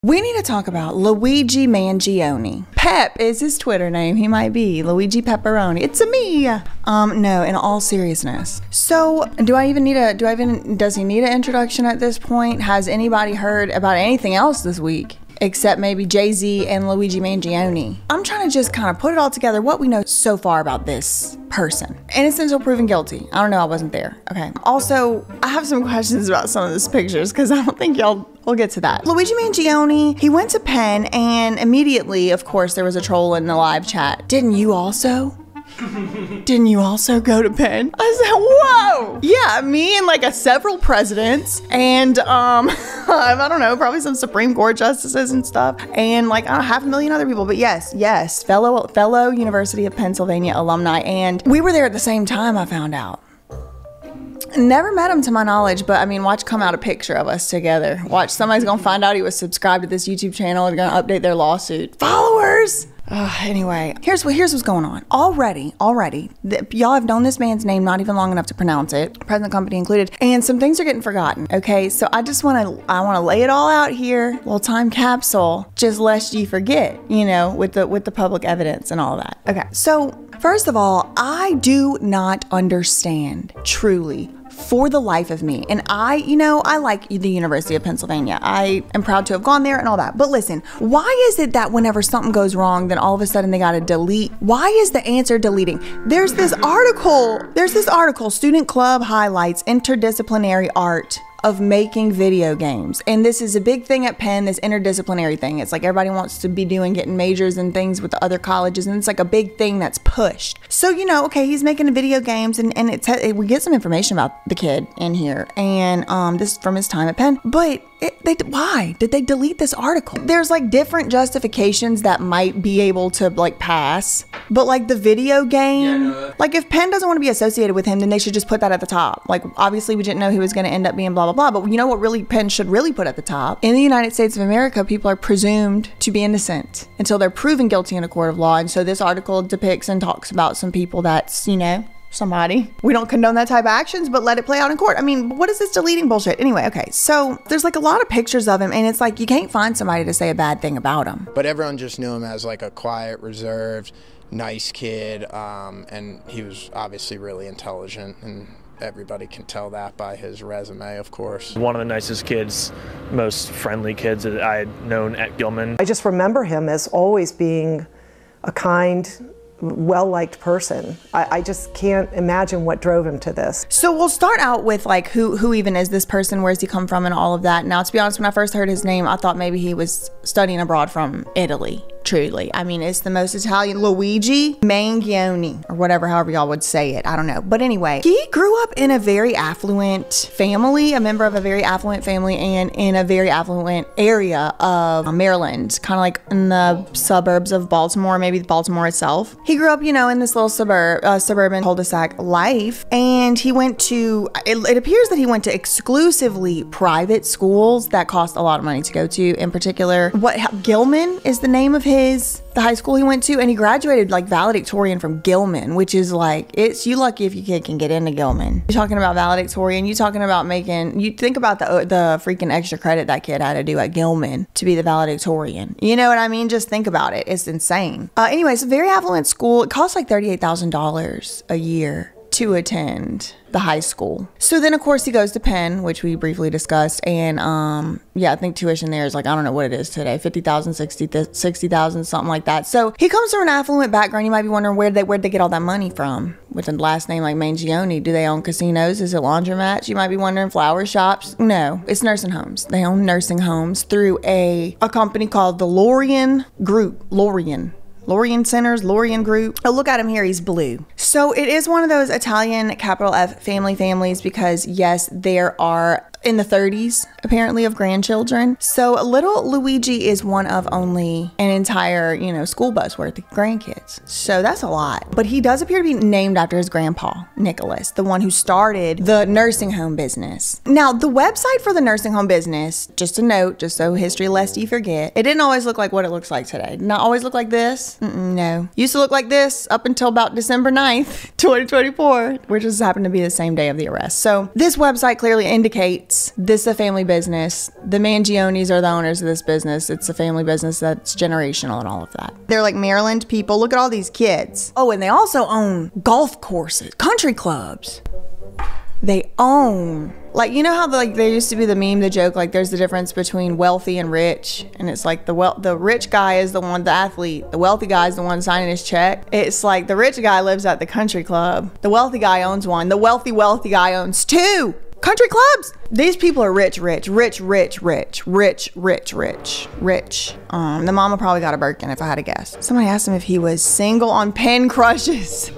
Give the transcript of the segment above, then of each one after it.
We need to talk about Luigi Mangione. Pep is his Twitter name. He might be Luigi Pepperoni. It's a me. No, in all seriousness. So, does he need an introduction at this point? Has anybody heard about anything else this week? Except maybe Jay-Z and Luigi Mangione. I'm trying to just kind of put it all together, what we know so far about this person. Innocent until proven guilty. I don't know, I wasn't there. Okay. Also, I have some questions about some of these pictures because I don't think we'll get to that. Luigi Mangione, he went to Penn and immediately, of course, there was a troll in the live chat. Didn't you also? Didn't you also go to Penn? I said, whoa! Yeah, me and like several presidents and I don't know, probably some Supreme Court justices and stuff, and like 500,000 other people. But yes, fellow University of Pennsylvania alumni, and we were there at the same time, I found out. Never met him to my knowledge, but I mean, watch come out a picture of us together. Watch, somebody's gonna find out he was subscribed to this YouTube channel and gonna update their lawsuit. Followers! Anyway, here's what's going on. Already, y'all have known this man's name not even long enough to pronounce it, present company included, and some things are getting forgotten, okay? So I want to lay it all out here, little time capsule, just lest you forget, you know, with the public evidence and all that. Okay, so first of all, I do not understand, truly, for the life of me. And I like the University of Pennsylvania. I am proud to have gone there and all that. But listen, why is it that whenever something goes wrong, then all of a sudden they gotta delete? Why is the answer deleting? There's this article, Student Club Highlights Interdisciplinary Art of Making Video Games. And this is a big thing at Penn, this interdisciplinary thing. It's like everybody wants to be getting majors and things with the other colleges, and it's like a big thing that's pushed. So, okay, he's making video games, and we get some information about the kid in here, and this is from his time at Penn. But why did they delete this article? There's like different justifications that might be able to like pass, but like the video game, like if Penn doesn't want to be associated with him, then they should just put that at the top. Like obviously we didn't know he was going to end up being blah blah blah, but you know what really Penn should really put at the top? In the United States of America, people are presumed to be innocent until they're proven guilty in a court of law. And so this article depicts and talks about some people that's, somebody. We don't condone that type of actions, but let it play out in court. I mean, what is this deleting bullshit? Anyway, okay, so there's like a lot of pictures of him, and it's like you can't find somebody to say a bad thing about him. But everyone just knew him as like a quiet, reserved, nice kid, and he was obviously really intelligent, and everybody can tell that by his resume, of course. One of the nicest kids, most friendly kids that I had known at Gilman. I just remember him as always being a kind, well-liked person. I just can't imagine what drove him to this. So we'll start out with like who even is this person, where's he come from and all of that. Now, to be honest, when I first heard his name, I thought maybe he was studying abroad from Italy. Truly. I mean, it's the most Italian. Luigi Mangione, or whatever, however y'all would say it. I don't know. But anyway, he grew up in a very affluent family, a member of a very affluent family, and in a very affluent area of Maryland, kind of like in the suburbs of Baltimore, maybe Baltimore itself. He grew up, in this little suburban cul-de-sac life, and he went to, it appears that he went to exclusively private schools that cost a lot of money to go to. In particular, Gilman is the name of the high school he went to, and he graduated like valedictorian from Gilman, which is like, you lucky if your kid can get into Gilman. You're talking about valedictorian, you talking about you think about the freaking extra credit that kid had to do at Gilman to be the valedictorian. You know what I mean? Just think about it. It's insane. Anyway, it's a very affluent school. It costs like $38,000 a year to attend the high school. So then of course he goes to Penn, which we briefly discussed, and I think tuition there is like, I don't know what it is today, 50,000, 60,000, something like that. So he comes from an affluent background. You might be wondering where'd they get all that money from with a last name like Mangione. Do they own casinos? Is it laundromats? You might be wondering, flower shops? No, it's nursing homes. They own nursing homes through a company called the Lorien Group. Lorien Centers, Lorien Group. Oh, look at him here, he's blue. So it is one of those Italian capital F families because yes, there are in the 30s apparently of grandchildren. So little Luigi is one of only an entire, school bus worth of grandkids. So that's a lot. But he does appear to be named after his grandpa, Nicholas, the one who started the nursing home business. Now, the website for the nursing home business, just a note, just so history lest you forget, it didn't always look like what it looks like today. Did not always look like this. No. Used to look like this up until about December 9th, 2024, which just happened to be the same day of the arrest. So this website clearly indicates States. This is a family business. The Mangiones are the owners of this business. It's a family business that's generational and all of that. They're like Maryland people. Look at all these kids. Oh, and they also own golf courses, country clubs. They own, like, you know how there used to be the meme, the joke, like there's the difference between wealthy and rich, and it's like the rich guy is the one, the athlete, the wealthy guy is the one signing his check. It's like the rich guy lives at the country club, the wealthy guy owns one, the wealthy guy owns two country clubs. These people are rich. The mama probably got a Birkin if I had to guess. Somebody asked him if he was single on Pen Crushes.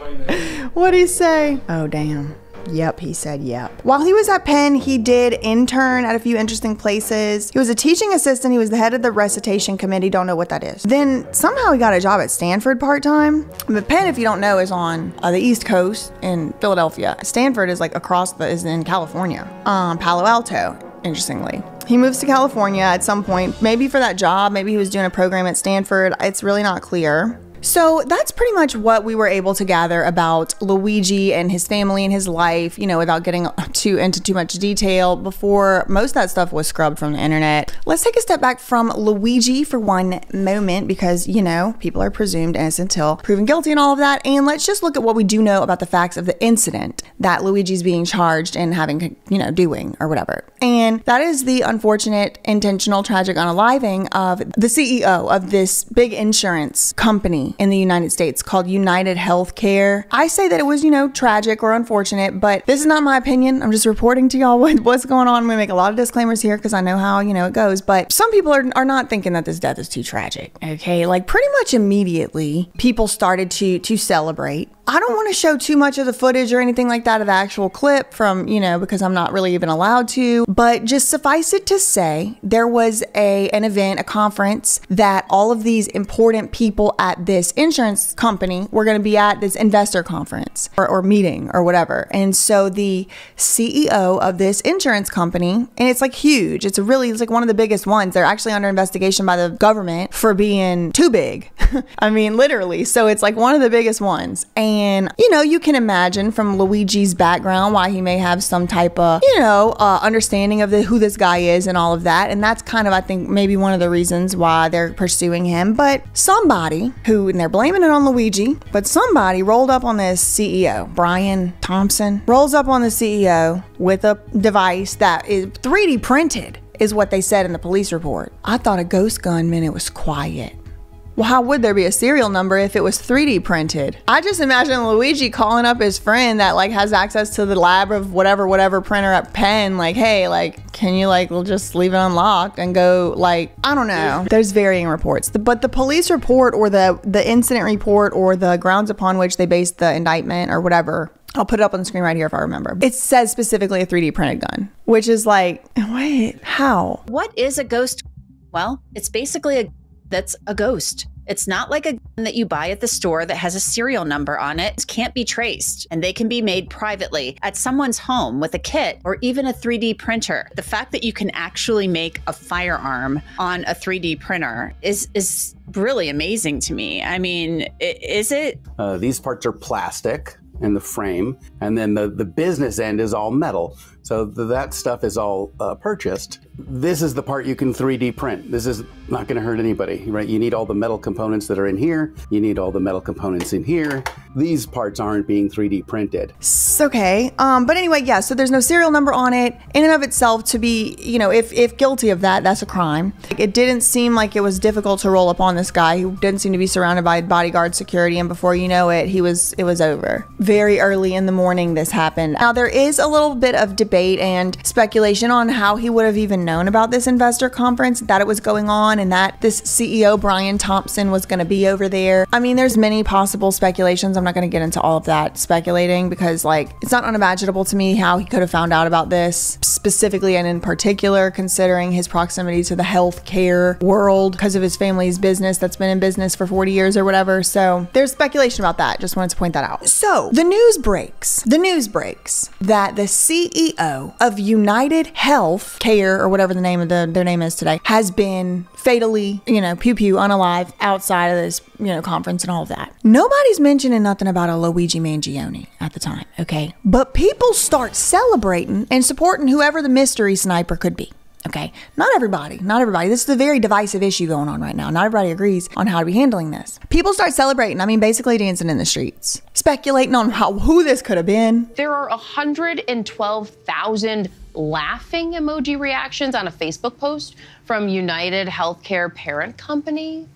What'd he say? Oh, damn. Yep, he said yep. While he was at Penn, he did intern at a few interesting places. He was a teaching assistant. He was the head of the recitation committee. Don't know what that is. Then somehow he got a job at Stanford part-time. But Penn, if you don't know, is on the East Coast in Philadelphia. Stanford is like is in California. Palo Alto, interestingly. He moves to California at some point, maybe for that job. Maybe he was doing a program at Stanford. It's really not clear. So that's pretty much what we were able to gather about Luigi and his family and his life, you know, without getting into too much detail before most of that stuff was scrubbed from the internet. Let's take a step back from Luigi for one moment because, you know, people are presumed innocent until proven guilty and all of that. And let's just look at what we do know about the facts of the incident that Luigi's being charged and having, you know, doing or whatever. And that is the unfortunate, intentional, tragic unaliving of the CEO of this big insurance company in the United States called United Healthcare. I say that it was, you know, tragic or unfortunate, but this is not my opinion. I'm just reporting to y'all what's going on. We make a lot of disclaimers here because I know how, you know, it goes, but some people are not thinking that this death is too tragic. Okay, like pretty much immediately people started to celebrate. I don't want to show too much of the footage or anything like that of the actual clip from, you know, because I'm not really even allowed to, but just suffice it to say there was an event, a conference that all of these important people at this insurance company were going to be at, this investor conference or meeting or whatever. And so the CEO of this insurance company, and it's like huge, it's like one of the biggest ones. They're actually under investigation by the government for being too big. I mean, literally. So it's like one of the biggest ones. And, you know, you can imagine from Luigi's background why he may have some type of, you know, understanding of who this guy is and all of that. And that's kind of, I think, maybe one of the reasons why they're pursuing him. But somebody who, and they're blaming it on Luigi, but somebody rolled up on this CEO, Brian Thompson, rolls up on the CEO with a device that is 3D printed, is what they said in the police report. I thought a ghost gun meant it was quiet. Well, how would there be a serial number if it was 3D printed? I just imagine Luigi calling up his friend that like has access to the lab of whatever printer at Penn, like, hey, like, can you like, we'll just leave it unlocked and go, like, I don't know. There's varying reports, but the police report or the incident report or the grounds upon which they based the indictment or whatever, I'll put it up on the screen right here if I remember. It says specifically a 3D printed gun, which is like, wait, how? What is a ghost? Well, it's basically that's a ghost. It's not like a gun that you buy at the store that has a serial number on it. It can't be traced, and they can be made privately at someone's home with a kit or even a 3D printer. The fact that you can actually make a firearm on a 3D printer is really amazing to me. I mean, is it? These parts are plastic in the frame, and then the business end is all metal. So that stuff is all purchased. This is the part you can 3D print. This is not going to hurt anybody, right? You need all the metal components that are in here. You need all the metal components in here. These parts aren't being 3D printed. Okay. But anyway, yeah, so there's no serial number on it. In and of itself, to be, you know, if guilty of that, that's a crime. It didn't seem like it was difficult to roll up on this guy who didn't seem to be surrounded by bodyguard security. And before you know it, it was over. Very early in the morning, this happened. Now, there is a little bit of debate and speculation on how he would have even known about this investor conference, that it was going on, and that this CEO, Brian Thompson, was going to be over there. I mean, there's many possible speculations. I'm not going to get into all of that speculating because, like, it's not unimaginable to me how he could have found out about this specifically and in particular, considering his proximity to the healthcare world because of his family's business that's been in business for 40 years or whatever. So there's speculation about that. Just wanted to point that out. So the news breaks that the CEO CEO of United Health Care, or whatever the name of their name is today, has been fatally, pew pew, unalive outside of this, conference and all of that. Nobody's mentioning nothing about a Luigi Mangione at the time, okay? But people start celebrating and supporting whoever the mystery sniper could be. Okay, not everybody. This is a very divisive issue going on right now. Not everybody agrees on how to be handling this. People start celebrating, basically dancing in the streets, speculating on who this could have been. There are 112,000 laughing emoji reactions on a Facebook post from United Healthcare parent company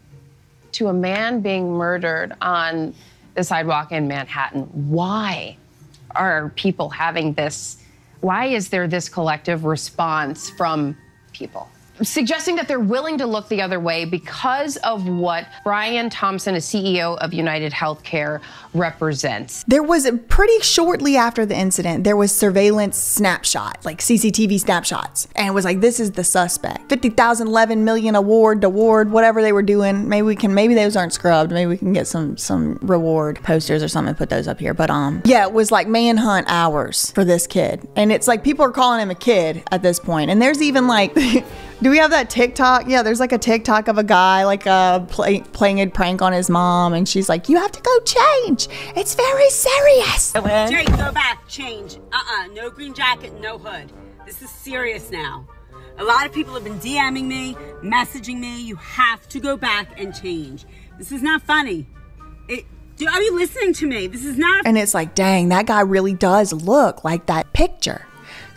to a man being murdered on the sidewalk in Manhattan. Why are people having this? Why is there this collective response from people? Suggesting that they're willing to look the other way because of what Brian Thompson, a CEO of United Healthcare, represents. There was pretty shortly after the incident, there was surveillance snapshot, like CCTV snapshots. And it was like, this is the suspect. 50,000, 11 million award, whatever they were doing. Maybe those aren't scrubbed. Maybe we can get some reward posters or something and put those up here. But yeah, it was like manhunt hours for this kid. And it's like, people are calling him a kid at this point. And there's even like, do we have that TikTok? Yeah, there's like a TikTok of a guy like playing a prank on his mom, and she's like, you have to go change. It's very serious. Jake, go back, change. No green jacket, no hood. This is serious now. A lot of people have been DMing me, messaging me. You have to go back and change. This is not funny. Are you listening to me? This is not. And it's like, dang, that guy really does look like that picture.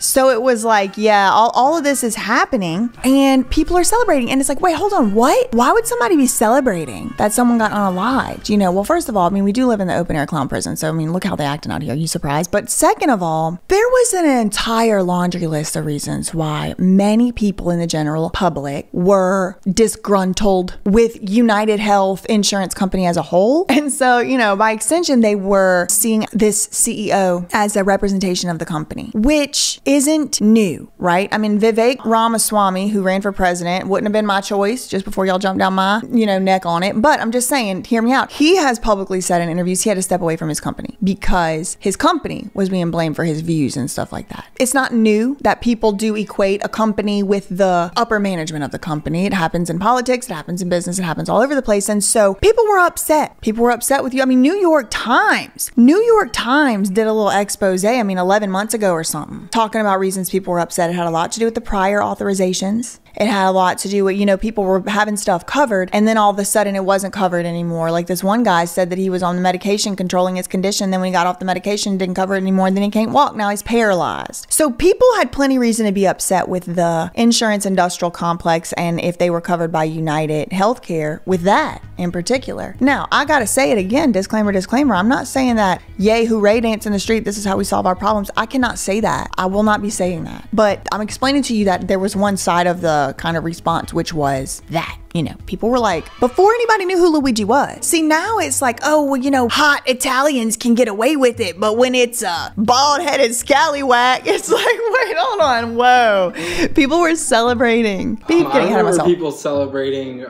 So it was like, yeah, all of this is happening and people are celebrating. And it's like, wait, hold on, what? Why would somebody be celebrating that someone got unalived? Well, first of all, we do live in the open air clown prison. So, look how they acting out here. Are you surprised? But second of all, there was an entire laundry list of reasons why many people in the general public were disgruntled with United Health Insurance Company as a whole. And so, by extension, they were seeing this CEO as a representation of the company, which isn't new, right? Vivek Ramaswamy, who ran for president, wouldn't have been my choice, just before y'all jump down my, neck on it. But I'm just saying, hear me out. He has publicly said in interviews he had to step away from his company because his company was being blamed for his views and stuff like that. It's not new that people do equate a company with the upper management of the company. It happens in politics, it happens in business, it happens all over the place. And so people were upset. People were upset with you. New York Times did a little expose, 11 months ago or something, talking about reasons people were upset. It had a lot to do with the prior authorizations. It had a lot to do with, people were having stuff covered and then all of a sudden it wasn't covered anymore. Like this one guy said that he was on the medication controlling his condition. Then when he got off the medication, didn't cover it anymore. And then he can't walk. Now he's paralyzed. So people had plenty reason to be upset with the insurance industrial complex and if they were covered by United Healthcare with that in particular. Now, I got to say it again, disclaimer. I'm not saying that, yay, hooray, dance in the street. This is how we solve our problems. I cannot say that. I will not be saying that. But I'm explaining to you that there was one side of the kind of response, which was that, people were like, before anybody knew who Luigi was. See, now it's like, oh, well, hot Italians can get away with it. But when it's a bald-headed scallywag, it's like, wait, hold on. Whoa. People were celebrating. I remember people celebrating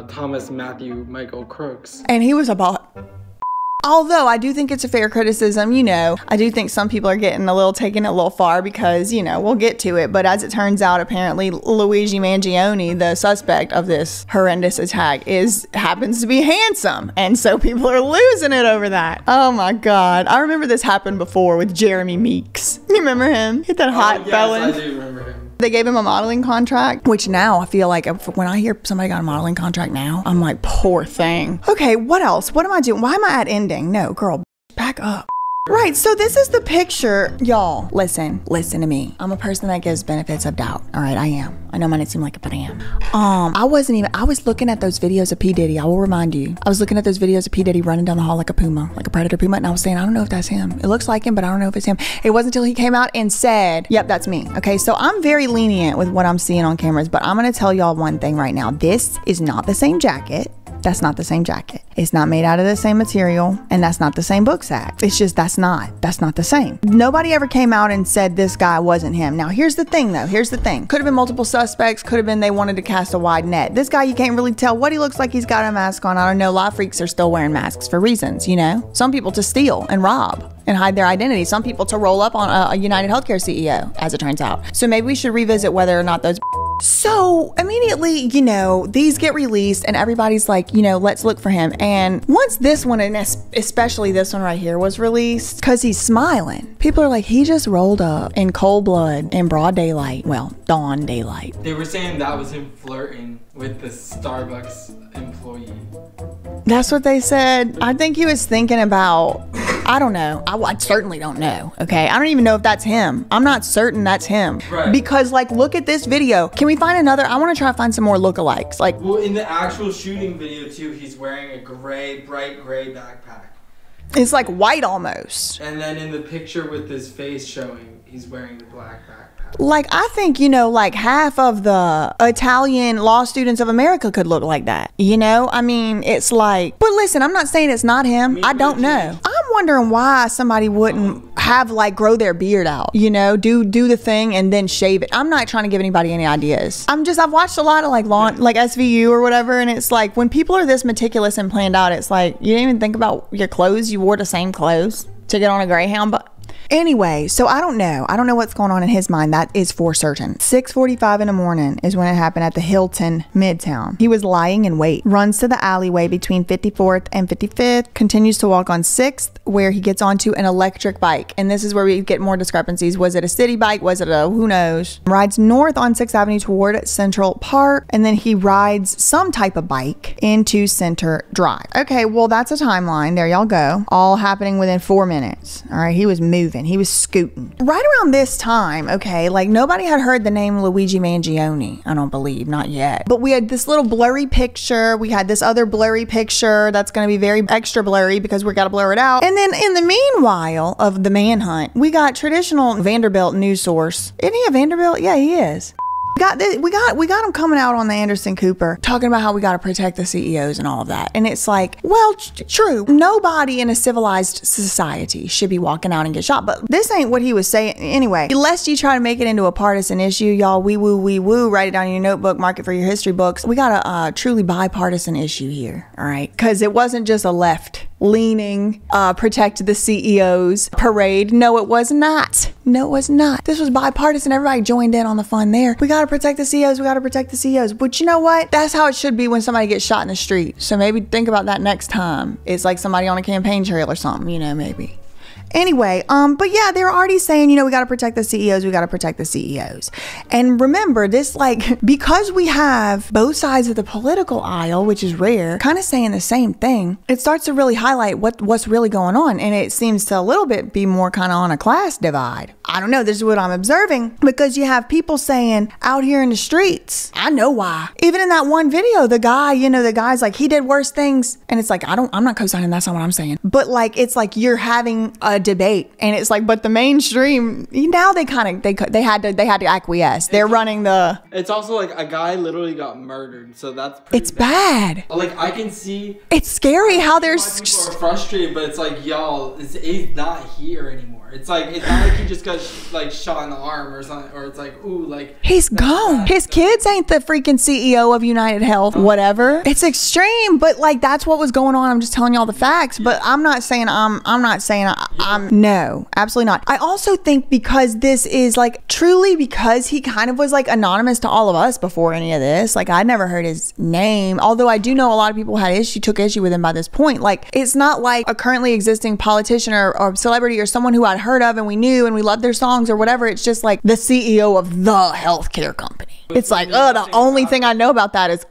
Thomas Matthew Michael Crooks. And he was a bald... Although I do think it's a fair criticism, I do think some people are taking it a little far because, we'll get to it. But as it turns out, apparently Luigi Mangione, the suspect of this horrendous attack, happens to be handsome. And so people are losing it over that. Oh my God. I remember this happened before with Jeremy Meeks. You remember him? Hit that hot felon. Yes, I do remember him. They gave him a modeling contract, which now I feel like when I hear somebody got a modeling contract now, I'm like, poor thing. Okay, what else? What am I doing? Why am I at ending? No, girl, back up. Right, so this is the picture. Y'all, listen to me. I'm a person that gives benefits of doubt. All right, I am. I know it might not seem like it, but I am. I was looking at those videos of P. Diddy. I will remind you. I was looking at those videos of P. Diddy running down the hall like a puma, like a predator puma. And I was saying, I don't know if that's him. It looks like him, but I don't know if it's him. It wasn't until he came out and said, yep, that's me. Okay, so I'm very lenient with what I'm seeing on cameras, but I'm going to tell y'all one thing right now. This is not the same jacket. That's not the same jacket. It's not made out of the same material, and that's not the same book sack. It's just, that's not the same. Nobody ever came out and said this guy wasn't him. Now, here's the thing though. Here's the thing. Could have been multiple suspects. Could have been they wanted to cast a wide net. This guy, you can't really tell what he looks like. He's got a mask on. I don't know. A lot of freaks are still wearing masks for reasons, you know? Some people to steal and rob and hide their identity. Some people to roll up on a United Healthcare CEO, as it turns out. So maybe we should revisit whether or not those. So immediately, you know, these get released and everybody's like, you know, let's look for him. And once this one, and especially this one right here, was released, because he's smiling, people are like, he just rolled up in cold blood in broad daylight. Well, dawn daylight. They were saying that was him flirting with the Starbucks employee. That's what they said. I think he was thinking about, I don't know. I certainly don't know. Okay. I don't even know if that's him. I'm not certain that's him. Right. Because like, look at this video. Can we find another? I want to try to find some more lookalikes. Like, well, in the actual shooting video too, he's wearing a bright gray backpack. It's like white almost. And then in the picture with his face showing, he's wearing the black backpack. Like, I think, you know, like half of the Italian law students of America could look like that. You know, I mean, it's like, but listen, I'm not saying it's not him. I don't know. I'm wondering why somebody wouldn't have like grow their beard out, you know, do the thing and then shave it. I'm not trying to give anybody any ideas. I've watched a lot of like like SVU or whatever. And it's like when people are this meticulous and planned out, it's like, you didn't even think about your clothes. You wore the same clothes to get on a Greyhound, but anyway, so I don't know what's going on in his mind. That is for certain. 6:45 in the morning is when it happened at the Hilton Midtown. He was lying in wait, runs to the alleyway between 54th and 55th, continues to walk on 6th, where he gets onto an electric bike. And this is where we get more discrepancies. Was it a city bike? Was it a who knows? Rides north on 6th Avenue toward Central Park, and then he rides some type of bike into Center Drive. Okay, well, that's a timeline. There y'all go. All happening within 4 minutes. All right, he was moving. He was scooting. Right around this time, okay, like nobody had heard the name Luigi Mangione, I don't believe, not yet. But we had this little blurry picture. We had this other blurry picture that's going to be very extra blurry because we got to blur it out. And then in the meanwhile of the manhunt, we got traditional Vanderbilt news source. Isn't he a Vanderbilt? Yeah, he is. We got him coming out on the Anderson Cooper talking about how we got to protect the CEOs and all of that. And it's like, well, true. Nobody in a civilized society should be walking out and get shot. But this ain't what he was saying anyway. Lest you try to make it into a partisan issue, y'all, wee woo, write it down in your notebook, mark it for your history books. We got a truly bipartisan issue here. All right. Because it wasn't just a left leaning, protect the CEOs parade. No, it was not. No, it was not. This was bipartisan. Everybody joined in on the fun there. We got to protect the CEOs. We got to protect the CEOs. But you know what? That's how it should be when somebody gets shot in the street. So maybe think about that next time. It's like somebody on a campaign trail or something, you know, maybe. Anyway, but yeah, they're already saying, you know, we got to protect the CEOs. We got to protect the CEOs. And remember this, like, because we have both sides of the political aisle, which is rare, kind of saying the same thing, it starts to really highlight what's really going on. And it seems to a little bit be more kind of on a class divide. I don't know. This is what I'm observing, because you have people saying out here in the streets, I know why. Even in that one video, the guy's like, he did worse things. And it's like, I'm not co-signing. That's not what I'm saying. But like, it's like you're having a debate, and it's like, but the mainstream now they had to acquiesce. They're running the. It's also like a guy literally got murdered, so that's pretty it's bad. Like I can see it's scary how there's people are frustrated, but it's like, y'all, he's not here anymore. It's not like he just got like shot in the arm or something, or it's like, ooh, like he's gone. His kids ain't the freaking CEO of United Health, whatever. It's extreme, but like that's what was going on. I'm just telling y'all the facts, but I'm not saying no, absolutely not. I also think because this is like truly because he kind of was like anonymous to all of us before any of this. Like I'd never heard his name, although I do know a lot of people took issue with him by this point. Like it's not like a currently existing politician or celebrity or someone who I'd heard of and we knew and we loved their songs or whatever. It's just like the CEO of the healthcare company. It's like, the only thing I know about that is,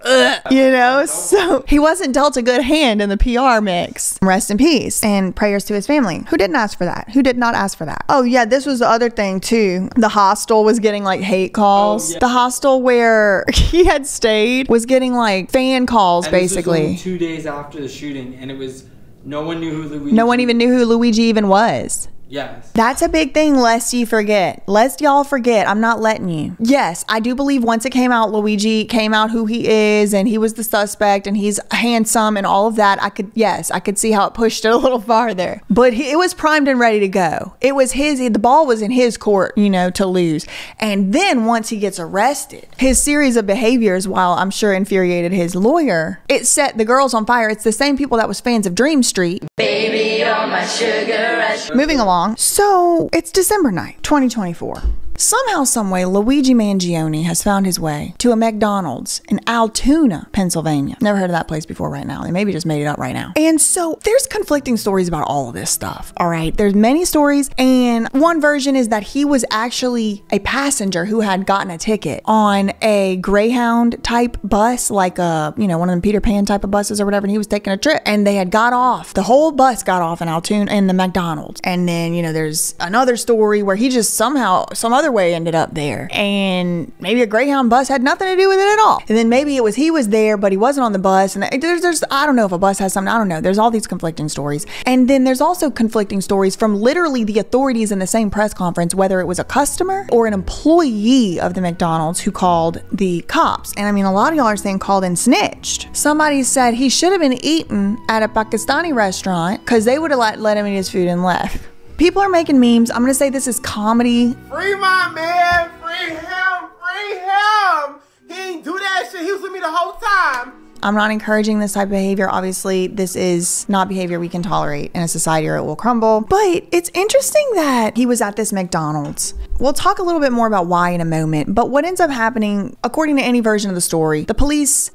you know? So he wasn't dealt a good hand in the PR mix. Rest in peace. And prayers to his family. Who didn't ask for that? Who did not ask for that? Oh yeah, this was the other thing too. The hostel was getting like hate calls. Oh, yeah. The hostel where he had stayed was getting like fan calls, and basically. This was 2 days after the shooting, and it was, no one knew who Luigi. No one even knew who Luigi even was. Yes. That's a big thing, lest you forget. Lest y'all forget. I'm not letting you. Yes, I do believe once it came out, Luigi came out who he is, and he was the suspect, and he's handsome and all of that. I could see how it pushed it a little farther. But it was primed and ready to go. It was the ball was in his court, you know, to lose. And then once he gets arrested, his series of behaviors, while I'm sure infuriated his lawyer, it set the girls on fire. It's the same people that was fans of Dream Street. Baby, you're my sugar rush. Moving along. So it's December night, 2024. Somehow, someway, Luigi Mangione has found his way to a McDonald's in Altoona, Pennsylvania. Never heard of that place before right now. They maybe just made it up right now. And so there's conflicting stories about all of this stuff, all right? There's many stories, and one version is that he was actually a passenger who had gotten a ticket on a Greyhound type bus, like one of them Peter Pan type of buses or whatever, and he was taking a trip, and they had got off. The whole bus got off in Altoona in the McDonald's. And then, there's another story where he just somehow, some other way ended up there, and maybe a Greyhound bus had nothing to do with it at all. And then maybe it was he was there but he wasn't on the bus, and there's I don't know if a bus has something, I don't know. There's all these conflicting stories. And then there's also conflicting stories from literally the authorities in the same press conference, whether it was a customer or an employee of the McDonald's who called the cops. And I mean, a lot of y'all are saying called and snitched. Somebody said he should have been eaten at a Pakistani restaurant because they would have let him eat his food and left. People are making memes. I'm gonna say this is comedy. Free my man, free him, free him. He ain't do that shit. He was with me the whole time. I'm not encouraging this type of behavior. Obviously, this is not behavior we can tolerate in a society or it will crumble. But it's interesting that he was at this McDonald's. We'll talk a little bit more about why in a moment. But what ends up happening, according to any version of the story, the police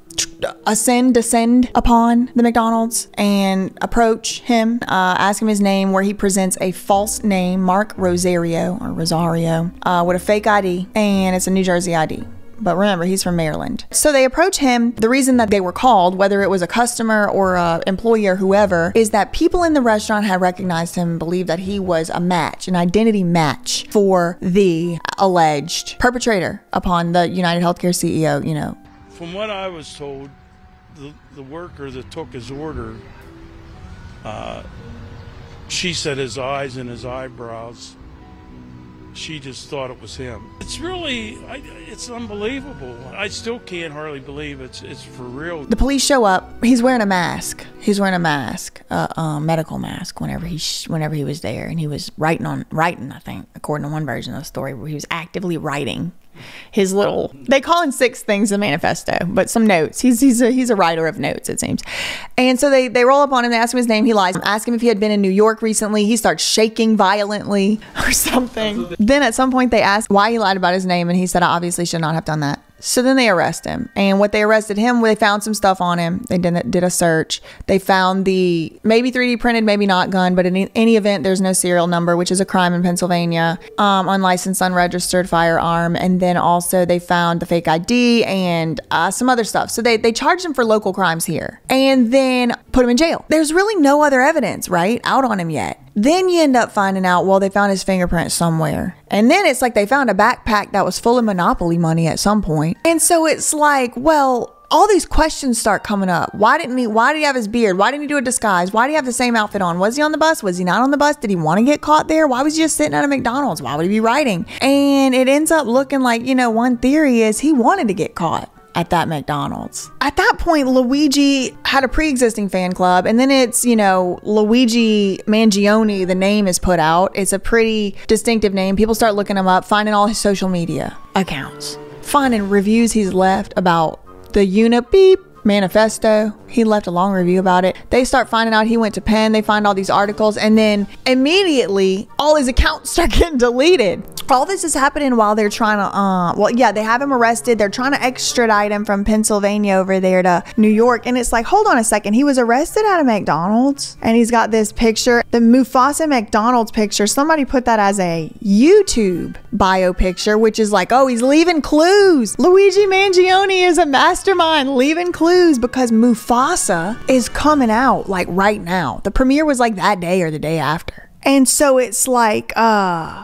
descend upon the McDonald's and approach him, ask him his name, where he presents a false name, Mark Rosario, with a fake ID, and it's a New Jersey ID. But remember, he's from Maryland. So they approach him. The reason that they were called, whether it was a customer or a employee or whoever, is that people in the restaurant had recognized him and believed that he was a match, an identity match for the alleged perpetrator upon the United Healthcare CEO, From what I was told, the worker that took his order, she said his eyes and his eyebrows, she just thought it was him. It's really, it's unbelievable. I still can't hardly believe it's for real. The police show up. He's wearing a mask. A medical mask whenever he was there. And he was writing, I think, according to one version of the story, where he was actively writing his little, they call him 6 things, a manifesto, but some notes. He's a writer of notes, it seems. And so they roll up on him, they ask him his name, he lies, ask him if he had been in New York recently, he starts shaking violently or something. Then at some point they ask why he lied about his name, and he said, I obviously should not have done that. So then they arrest him. And what they arrested him, they found some stuff on him. They did a search. They found the maybe 3D printed, maybe not gun, but in any event, there's no serial number, which is a crime in Pennsylvania. Unlicensed, unregistered firearm. And then also they found the fake ID and some other stuff. So they charged him for local crimes here and then put him in jail. There's really no other evidence, right, out on him yet. Then you end up finding out, well, they found his fingerprint somewhere. And then it's like they found a backpack that was full of Monopoly money at some point. And so it's like, well, all these questions start coming up. Why did he have his beard? Why didn't he do a disguise? Why did he have the same outfit on? Was he on the bus? Was he not on the bus? Did he want to get caught there? Why was he just sitting at a McDonald's? Why would he be writing? And it ends up looking like, one theory is he wanted to get caught at that McDonald's. At that point, Luigi had a pre-existing fan club, and then it's, Luigi Mangione, the name is put out. It's a pretty distinctive name. People start looking him up, finding all his social media accounts, finding reviews he's left about the Beep manifesto. He left a long review about it. They start finding out he went to Penn. They find all these articles, and then immediately all his accounts start getting deleted. All this is happening while they're trying to, they have him arrested. They're trying to extradite him from Pennsylvania over there to New York. And it's like, hold on a second. He was arrested at a McDonald's, and he's got this picture, the Mufasa McDonald's picture. Somebody put that as a YouTube bio picture, which is like, oh, he's leaving clues. Luigi Mangione is a mastermind leaving clues because Mufasa is coming out like right now. The premiere was like that day or the day after. And so it's like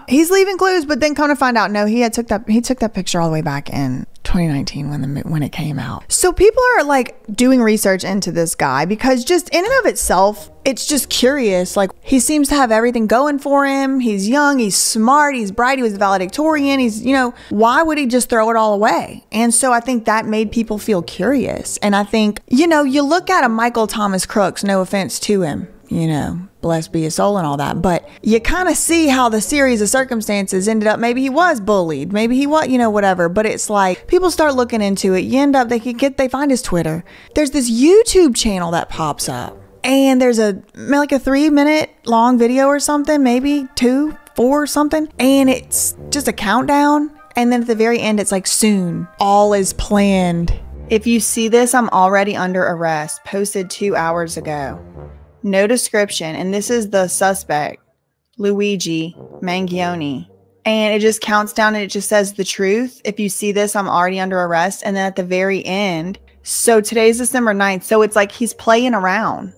he's leaving clues, but then come to find out, no, he took that picture all the way back in 2019 when it came out. So people are like doing research into this guy because just in and of itself, it's just curious. Like, he seems to have everything going for him. He's young, he's smart, he's bright, he was a valedictorian. He's, why would he just throw it all away? And so I think that made people feel curious. And I think, you look at a Michael Thomas Crooks, no offense to him, blessed be his soul and all that, but you kind of see how the series of circumstances ended up. Maybe he was bullied, maybe he was, whatever, but it's like people start looking into it. You end up, they find his Twitter. There's this YouTube channel that pops up, and there's a 3-minute long video or something, maybe 2, 4 or something, and it's just a countdown. And then at the very end, it's like, soon, all is planned. If you see this, I'm already under arrest, posted 2 hours ago. No description, and this is the suspect, Luigi Mangione. And it just counts down and it just says the truth. If you see this, I'm already under arrest. And then at the very end, so today's December 9th, so it's like he's playing around.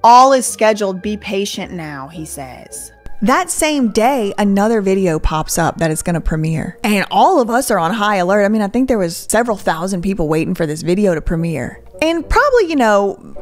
All is scheduled, be patient now, he says. That same day, another video pops up that is going to premiere. And all of us are on high alert. I mean, I think there was several thousand people waiting for this video to premiere. And probably,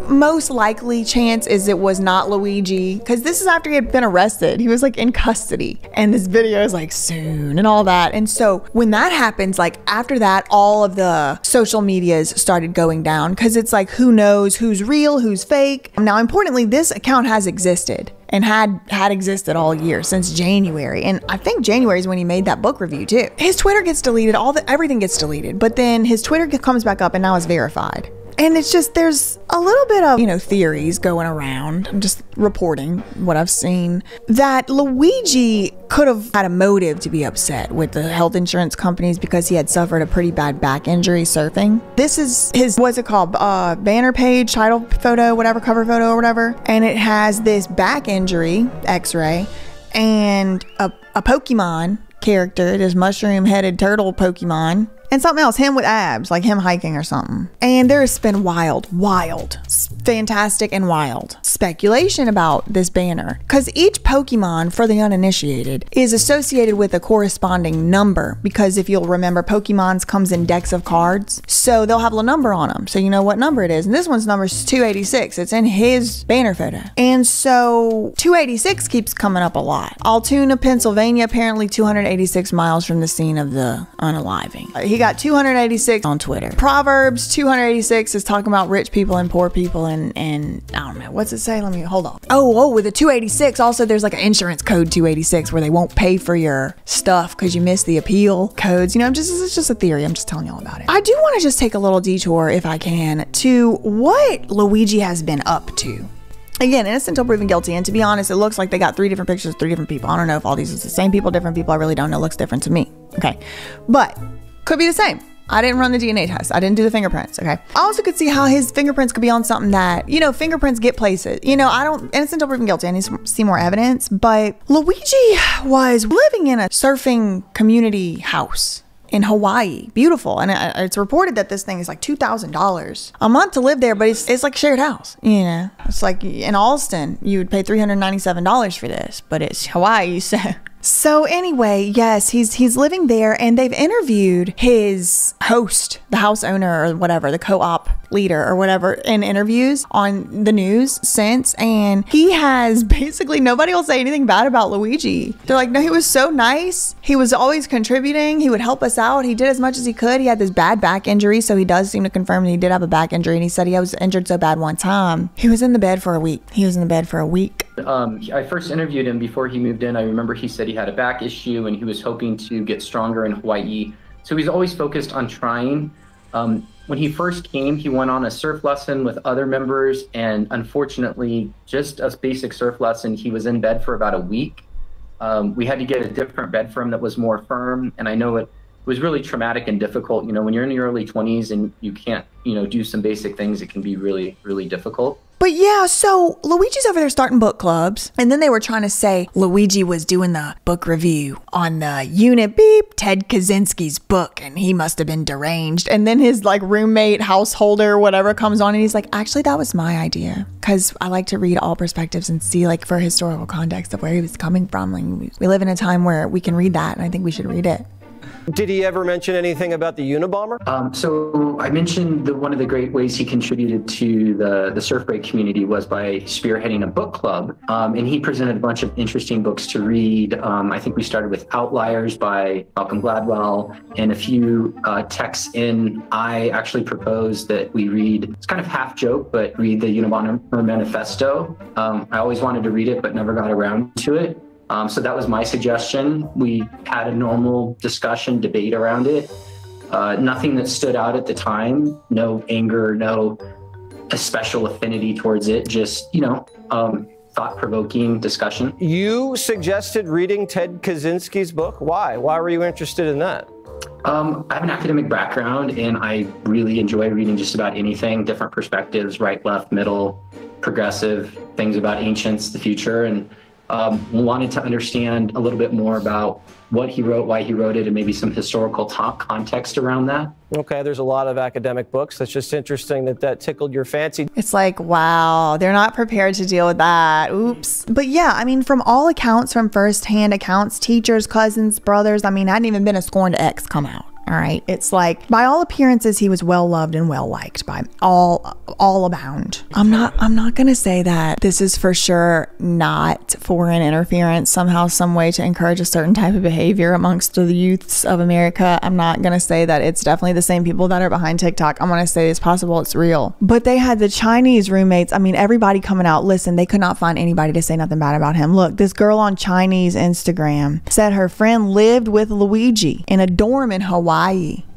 most likely chance is it was not Luigi, because this is after he had been arrested. He was like in custody, and this video is like soon and all that. And so when that happens, like after that, all of the social medias started going down, because it's like, who knows who's real, who's fake. Now, importantly, this account has existed and had existed all year since January. And I think January is when he made that book review too. His Twitter gets deleted, everything gets deleted, but then his Twitter comes back up and now it's verified. And it's just, there's a little bit of, theories going around. I'm just reporting what I've seen, that Luigi could have had a motive to be upset with the health insurance companies because he had suffered a pretty bad back injury surfing. This is his, what's it called? Banner page, title photo, whatever, cover photo or whatever. And it has this back injury, x-ray, and a Pokemon character, this mushroom-headed turtle Pokemon, and something else, him with abs, like him hiking or something. And there's been wild, fantastic and wild speculation about this banner, because each Pokemon, for the uninitiated, is associated with a corresponding number, because if you'll remember, Pokemon's comes in decks of cards, so they'll have a number on them, so you know what number it is. And this one's number is 286. It's in his banner photo. And so 286 keeps coming up a lot. Altoona, Pennsylvania, apparently 286 miles from the scene of the unaliving. He got 286 on Twitter. Proverbs 286 is talking about rich people and poor people, and I don't know, what's it say? Let me hold on. Oh, with the 286, also there's like an insurance code 286 where they won't pay for your stuff because you missed the appeal codes. It's just a theory. I'm just telling y'all about it. I do want to just take a little detour, if I can, to what Luigi has been up to. Again, innocent until proven guilty. And to be honest, it looks like they got 3 different pictures of 3 different people. I don't know if all these are the same people, different people. I really don't know. It looks different to me. Okay. But could be the same. I didn't run the DNA test. I didn't do the fingerprints. Okay. I also could see how his fingerprints could be on something that, fingerprints get places. Innocent until proven guilty. I need to see more evidence. But Luigi was living in a surfing community house in Hawaii. Beautiful. And it's reported that this thing is like $2,000 a month to live there, but it's like shared house. It's like in Alston, you would pay $397 for this, but it's Hawaii, So anyway, yes, he's living there, and they've interviewed his host, the house owner or whatever, the co-op leader or whatever, in interviews on the news since, and he has basically, nobody will say anything bad about Luigi. They're like, no, he was so nice. He was always contributing. He would help us out. He did as much as he could. He had this bad back injury, so he does seem to confirm that he did have a back injury, and he said he was injured so bad one time, he was in the bed for a week. I first interviewed him before he moved in. I remember he said he had a back issue and he was hoping to get stronger in Hawaii. So he's always focused on trying. When he first came, he went on a surf lesson with other members, and unfortunately, just a basic surf lesson, he was in bed for about a week. We had to get a different bed for him that was more firm, and I know it was really traumatic and difficult. When you're in your early 20s and you can't, do some basic things, it can be really, really difficult. But yeah, so Luigi's over there starting book clubs. And then they were trying to say Luigi was doing the book review on the unit beep, Ted Kaczynski's book, and he must have been deranged. And then his like roommate, householder, whatever comes on and he's like, actually, that was my idea. Because I like to read all perspectives and see like for historical context of where he was coming from. Like, we live in a time where we can read that, and I think we should read it. Did he ever mention anything about the Unabomber? So I mentioned that one of the great ways he contributed to the surf break community was by spearheading a book club. And he presented a bunch of interesting books to read. I think we started with Outliers by Malcolm Gladwell, and a few texts in. I actually proposed that we read, it's kind of half joke, but read the Unabomber Manifesto. I always wanted to read it, but never got around to it. So that was my suggestion. We had a normal discussion, debate around it. Nothing that stood out at the time, no anger, no a special affinity towards it, just, thought-provoking discussion. You suggested reading Ted Kaczynski's book. Why? Why were you interested in that? I have an academic background, and I really enjoy reading just about anything, different perspectives, right, left, middle, progressive, things about ancients, the future, and wanted to understand a little bit more about what he wrote, why he wrote it, and maybe some historical context around that. Okay, there's a lot of academic books. That's just interesting that tickled your fancy. It's like, wow, they're not prepared to deal with that. Oops. But yeah, I mean, from all accounts, from firsthand accounts, teachers, cousins, brothers, I mean, hadn't even been a scorned ex come out. All right. It's like, by all appearances, he was well loved and well liked by all abound. I'm not going to say that this is for sure not foreign interference somehow, some way to encourage a certain type of behavior amongst the youths of America. I'm not going to say that it's definitely the same people that are behind TikTok. I'm going to say it's possible it's real. But they had the Chinese roommates. I mean, everybody coming out. Listen, they could not find anybody to say nothing bad about him. Look, this girl on Chinese Instagram said her friend lived with Luigi in a dorm in Hawaii.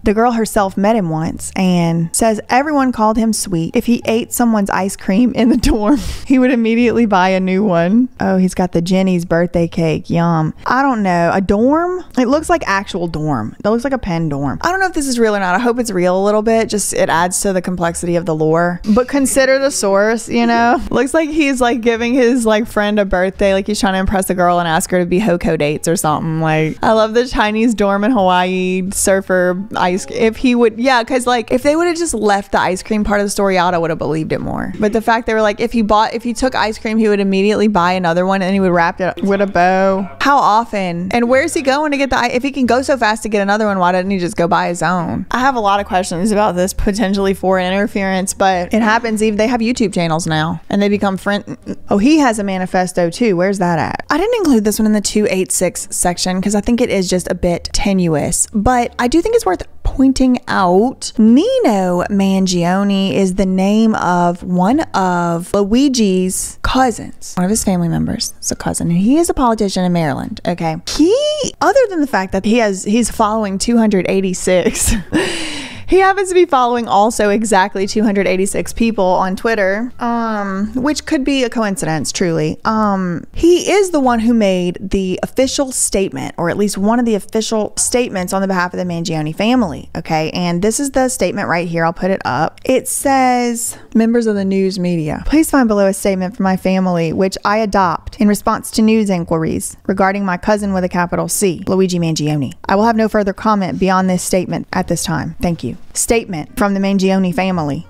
The girl herself met him once and says everyone called him sweet. If he ate someone's ice cream in the dorm, he would immediately buy a new one. Oh, he's got the Jenny's birthday cake. Yum. I don't know. A dorm? It looks like actual dorm. It looks like a pen dorm. I don't know if this is real or not. I hope it's real a little bit. Just it adds to the complexity of the lore. But consider the source, Looks like he's like giving his like friend a birthday. Like he's trying to impress a girl and ask her to be Hoko dates or something. Like, I love the Chinese dorm in Hawaii, surfer, ice. If he would, yeah, because like if they would have just left the ice cream part of the story out, I would have believed it more. But the fact they were like, if he took ice cream, he would immediately buy another one and he would wrap it with a bow. How often? And where's he going to get if he can go so fast to get another one, why didn't he just go buy his own? I have a lot of questions about this potentially foreign interference, but it happens. Even they have YouTube channels now and they become friends. Oh, he has a manifesto too. Where's that at? I didn't include this one in the 286 section because I think it is just a bit tenuous, but I do think it's worth pointing out Nino Mangione is the name of one of Luigi's cousins, one of his family members. It's a cousin, and he is a politician in Maryland. Okay, other than the fact that he's following 286 he happens to be following also exactly 286 people on Twitter, which could be a coincidence, truly. He is the one who made the official statement, or at least one of the official statements on the behalf of the Mangione family, okay? And this is the statement right here. I'll put it up. It says, members of the news media, please find below a statement from my family, which I adopt in response to news inquiries regarding my cousin with a capital C, Luigi Mangione. I will have no further comment beyond this statement at this time. Thank you. Statement from the Mangione family.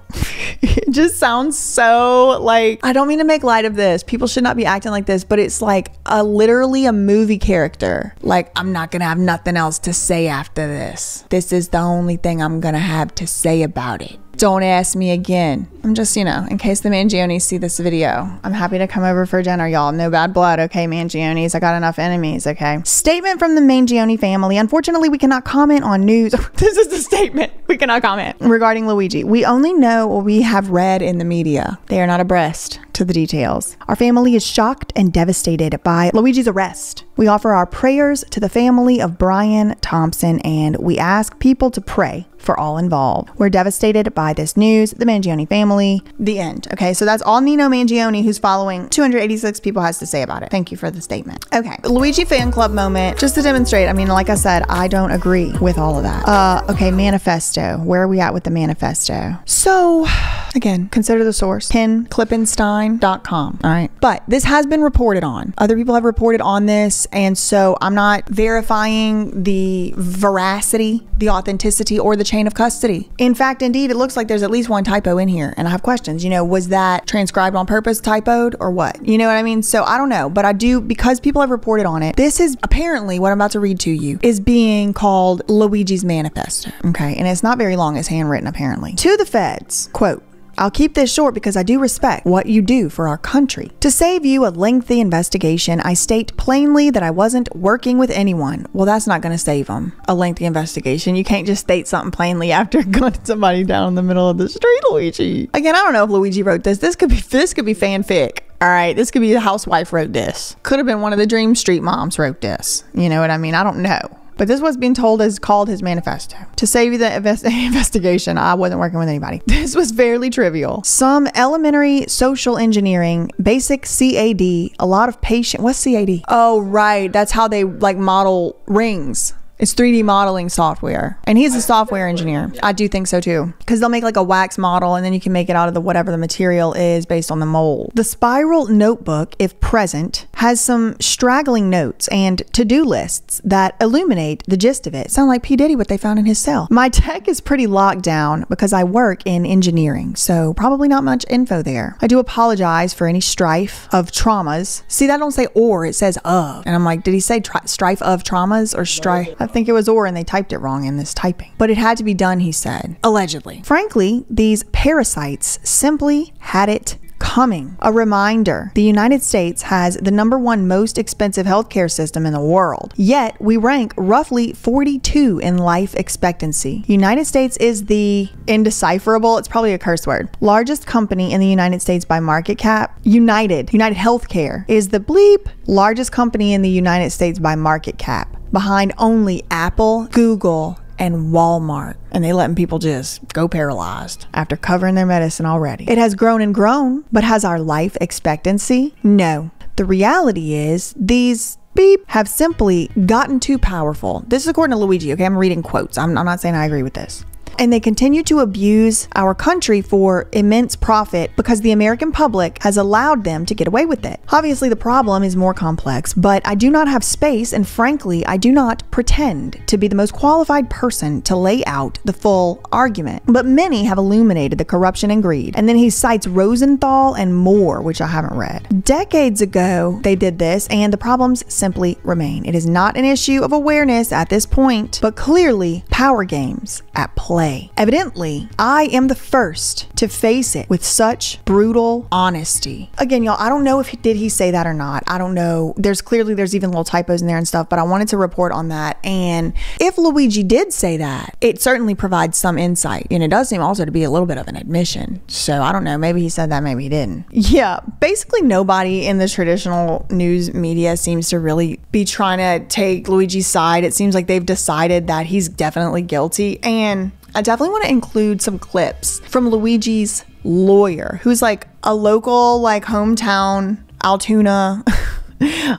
It just sounds so like, I don't mean to make light of this. People should not be acting like this, but it's like literally a movie character. Like, I'm not going to have nothing else to say after this. This is the only thing I'm going to have to say about it. Don't ask me again. I'm just, in case the Mangiones see this video, I'm happy to come over for dinner, y'all. No bad blood, okay, Mangiones? I got enough enemies, okay? Statement from the Mangione family. Unfortunately, we cannot comment on news. This is the statement. We cannot comment regarding Luigi. We only know what we have read in the media. They are not abreast to the details. Our family is shocked and devastated by Luigi's arrest. We offer our prayers to the family of Brian Thompson, and we ask people to pray for all involved. We're devastated by this news. The Mangione family. The end. Okay, so that's all Nino Mangione, who's following 286 people, has to say about it. Thank you for the statement. Okay, Luigi fan club moment. Just to demonstrate, I mean, like I said, I don't agree with all of that. Okay, manifesto. Where are we at with the manifesto? So Again, consider the source. KenKlippenstein.com. All right. But this has been reported on. Other people have reported on this. And so I'm not verifying the veracity, the authenticity, or the chain of custody. In fact, indeed, it looks like there's at least one typo in here. And I have questions. You know, was that transcribed on purpose, typoed, or what? You know what I mean? So I don't know. But I do, because people have reported on it, this is apparently what I'm about to read to you is being called Luigi's manifesto. Okay. And it's not very long. It's handwritten, apparently. To the feds, quote, I'll keep this short because I do respect what you do for our country. To save you a lengthy investigation, I state plainly that I wasn't working with anyone. Well, that's not going to save them. A lengthy investigation. You can't just state something plainly after gunning somebody down in the middle of the street, Luigi. Again, I don't know if Luigi wrote this. This could be fanfic. All right, this could be the housewife wrote this. Could have been one of the Dream Street moms wrote this. You know what I mean? I don't know. But this was being told as called his manifesto. To save you the investigation, I wasn't working with anybody. This was fairly trivial. Some elementary social engineering, basic CAD, a lot of patient. What's CAD? Oh, right. That's how they like model rings. It's 3D modeling software. And he's a software engineer. I do think so too. Because they'll make like a wax model and then you can make it out of the whatever the material is based on the mold. The spiral notebook, if present, has some straggling notes and to-do lists that illuminate the gist of it. Sound like P. Diddy what they found in his cell. My tech is pretty locked down because I work in engineering, so probably not much info there. I do apologize for any strife of traumas. See, that don't say or, it says of. And I'm like, did he say strife of traumas or strife? I think it was or and they typed it wrong in this typing. But it had to be done, he said. Allegedly. Frankly, these parasites simply had it coming. A reminder, the United States has the #1 most expensive healthcare system in the world. Yet we rank roughly 42 in life expectancy. United States is the indecipherable, it's probably a curse word, largest company in the United States by market cap. United Healthcare is the bleep largest company in the United States by market cap, behind only Apple, Google, and Walmart. And they letting people just go paralyzed after covering their medicine already. It has grown and grown, but has our life expectancy? No. The reality is these beep have simply gotten too powerful. This is according to Luigi, okay? I'm reading quotes. I'm not saying I agree with this. And they continue to abuse our country for immense profit because the American public has allowed them to get away with it. Obviously, the problem is more complex, but I do not have space, and frankly, I do not pretend to be the most qualified person to lay out the full argument. But many have illuminated the corruption and greed. And then he cites Rosenthal and more, which I haven't read. Decades ago, they did this, and the problems simply remain. It is not an issue of awareness at this point, but clearly power games at play. Evidently, I am the first to face it with such brutal honesty. Again, y'all, I don't know if did he say that or not. I don't know. There's even little typos in there and stuff, but I wanted to report on that. And if Luigi did say that, it certainly provides some insight. And it does seem also to be a little bit of an admission. So I don't know. Maybe he said that, maybe he didn't. Yeah, basically nobody in the traditional news media seems to really be trying to take Luigi's side. It seems like they've decided that he's definitely guilty. And I definitely want to include some clips from Luigi's lawyer, who's like a local, like hometown Altoona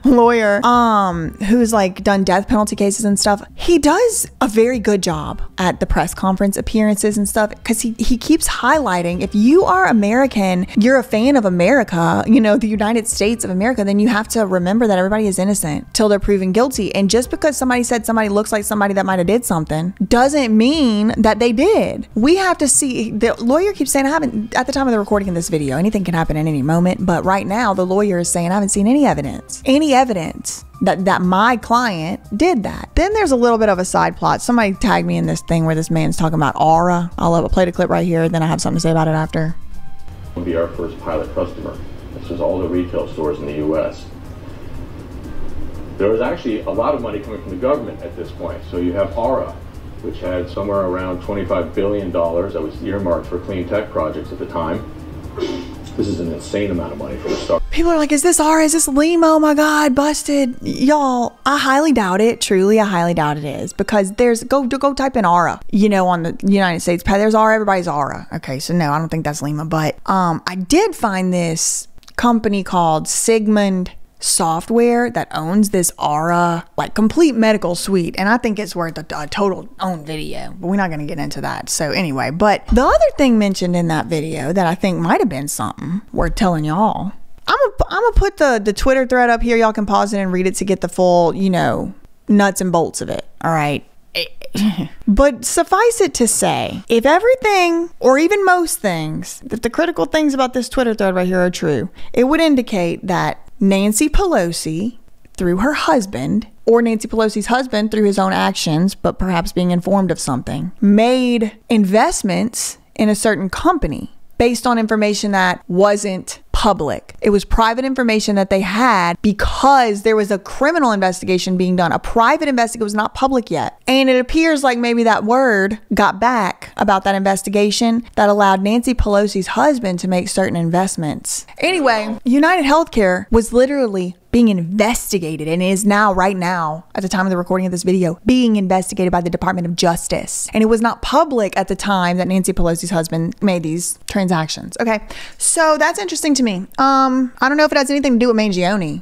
lawyer, who's like done death penalty cases and stuff. He does a very good job at the press conference appearances and stuff, because he keeps highlighting, if you are American, you're a fan of America, you know, the United States of America, then you have to remember that everybody is innocent till they're proven guilty. And just because somebody said somebody looks like somebody that might have did something doesn't mean that they did. We have to see. The lawyer keeps saying, I haven't, at the time of the recording of this video, anything can happen at any moment, but right now the lawyer is saying, I haven't seen any evidence that my client did that. Then there's a little bit of a side plot. Somebody tagged me in this thing where this man's talking about aura. I'll play the clip right here, then I have something to say about it after. Will be our first pilot customer. This is all the retail stores in the U.S. There was actually a lot of money coming from the government at this point. So you have aura, which had somewhere around $25 billion that was earmarked for clean tech projects at the time. This is an insane amount of money for the start. People are like, is this aura? Is this Lima? Oh my God, busted. Y'all, I highly doubt it. Truly, I highly doubt it is, because there's, go type in aura, you know, on the United States. There's aura, everybody's aura. Okay, so no, I don't think that's Lima, but I did find this company called Sigmund software that owns this Aura, like complete medical suite. And I think it's worth a total own video, but we're not going to get into that. So anyway, but the other thing mentioned in that video that I think might have been something worth telling y'all, I'm gonna put the Twitter thread up here. Y'all can pause it and read it to get the full, you know, nuts and bolts of it. All right. But suffice it to say, if everything, or even most things, if the critical things about this Twitter thread right here are true, it would indicate that Nancy Pelosi, through her husband, or Nancy Pelosi's husband through his own actions, but perhaps being informed of something, made investments in a certain company based on information that wasn't public. It was private information that they had because there was a criminal investigation being done. A private investigation was not public yet. And it appears like maybe that word got back about that investigation that allowed Nancy Pelosi's husband to make certain investments. Anyway, United Healthcare was literally being investigated and is now, right now, at the time of the recording of this video, being investigated by the Department of Justice. And it was not public at the time that Nancy Pelosi's husband made these transactions. Okay, so that's interesting to me. I don't know if it has anything to do with Mangione.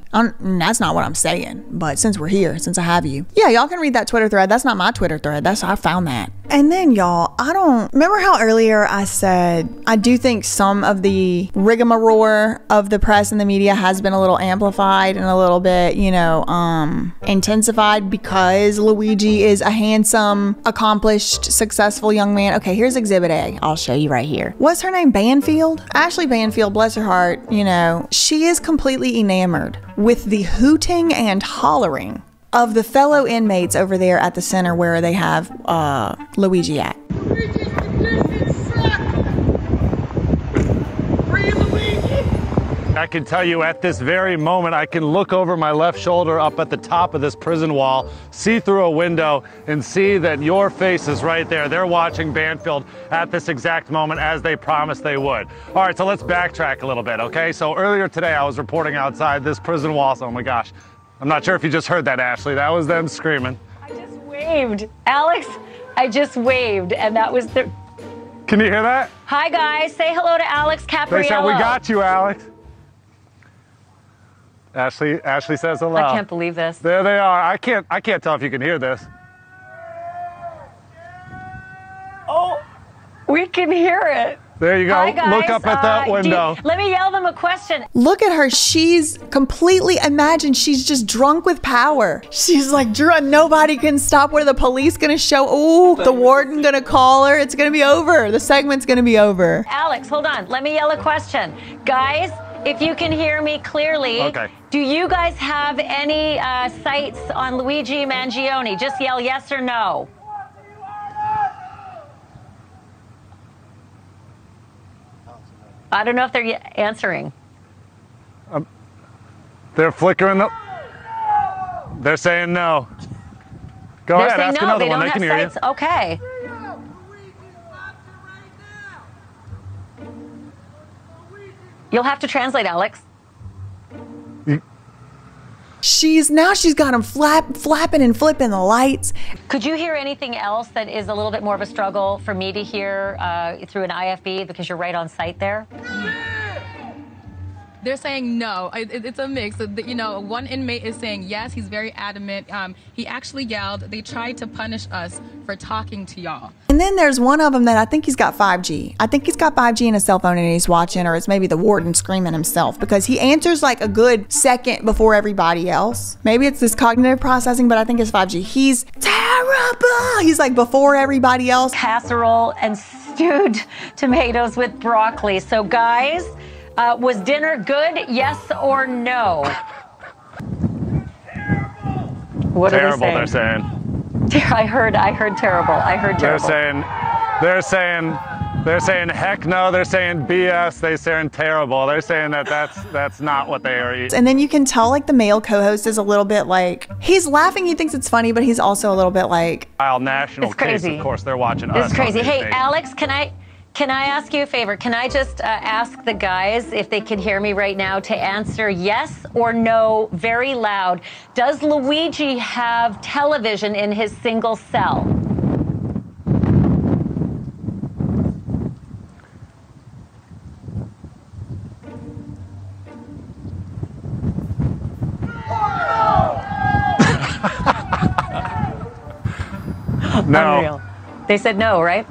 That's not what I'm saying, but since we're here, since I have you, yeah, y'all can read that Twitter thread. That's not my Twitter thread. I found that. And then y'all, I don't remember how earlier I said I do think some of the rigmarole of the press and the media has been a little amplified and a little bit, you know, intensified because Luigi is a handsome, accomplished, successful young man. Okay, here's Exhibit A. I'll show you right here. What's her name? Banfield? Ashley Banfield, bless her heart, you know, she is completely enamored with the hooting and hollering of the fellow inmates over there at the center where they have Luigi at. I can tell you at this very moment, I can look over my left shoulder up at the top of this prison wall, see through a window, and see that your face is right there. They're watching Banfield at this exact moment as they promised they would. All right, so let's backtrack a little bit, okay? So earlier today, I was reporting outside this prison wall. So, oh my gosh, I'm not sure if you just heard that, Ashley. That was them screaming. I just waved. Alex, I just waved, and that was the... Can you hear that? Hi, guys. Say hello to Alex Capriello. They said, we got you, Alex. Ashley says hello. I can't believe this. There they are. I can't tell if you can hear this. Oh, we can hear it. There you go. Hi, guys. Look up at that window. Let me yell them a question. Look at her. She's completely, imagine she's just drunk with power. She's like, nobody can stop. What are the police gonna show? Oh, the warden gonna call her. It's gonna be over. The segment's gonna be over. Alex, hold on. Let me yell a question. Guys, if you can hear me clearly, okay. Do you guys have any sights on Luigi Mangione? Just yell yes or no. I don't know if they're answering. They're flickering the... They're saying no. Go ahead, ask another one. They can hear you. Okay. You'll have to translate, Alex. She's got him flapping and flipping the lights. Could you hear anything else that is a little bit more of a struggle for me to hear through an IFB because you're right on site there? They're saying no. It's a mix. You know, one inmate is saying yes. He's very adamant. He actually yelled. They tried to punish us for talking to y'all. And then there's one of them that I think he's got 5G. I think he's got 5G in his cell phone and he's watching, or it's maybe the warden screaming himself because he answers like a good second before everybody else. Maybe it's this cognitive processing, but I think it's 5G. He's terrible. He's like before everybody else. Casserole and stewed tomatoes with broccoli. So guys, was dinner good? Yes or no? What terrible, are they saying? They're saying. I heard terrible. I heard terrible. They're saying heck no. They're saying BS. They're saying terrible. They're saying that's not what they are eating. And then you can tell like the male co-host is a little bit like, he's laughing, he thinks it's funny, but he's also a little bit like, national case, of course, they're watching us. It's crazy. Hey, Alex, can I ask you a favor? Can I just ask the guys, if they can hear me right now, to answer yes or no very loud? Does Luigi have television in his single cell? No. Unreal. They said no, right?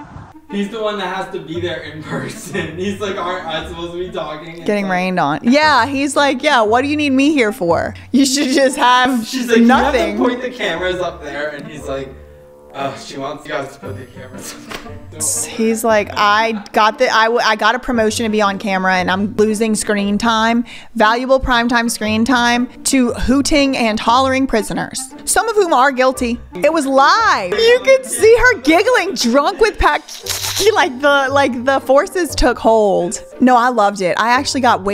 He's the one that has to be there in person. He's like, aren't I supposed to be talking? Getting rained on. Yeah, he's like, yeah, what do you need me here for? You should just have She's like, nothing. you have to point the cameras up there, and he's like, she wants you guys to put the cameras up there. He's like, I got a promotion to be on camera, and I'm losing screen time, valuable primetime screen time, to hooting and hollering prisoners, some of whom are guilty. It was live. You could see her giggling, drunk with like the forces took hold. No, I loved it. I actually got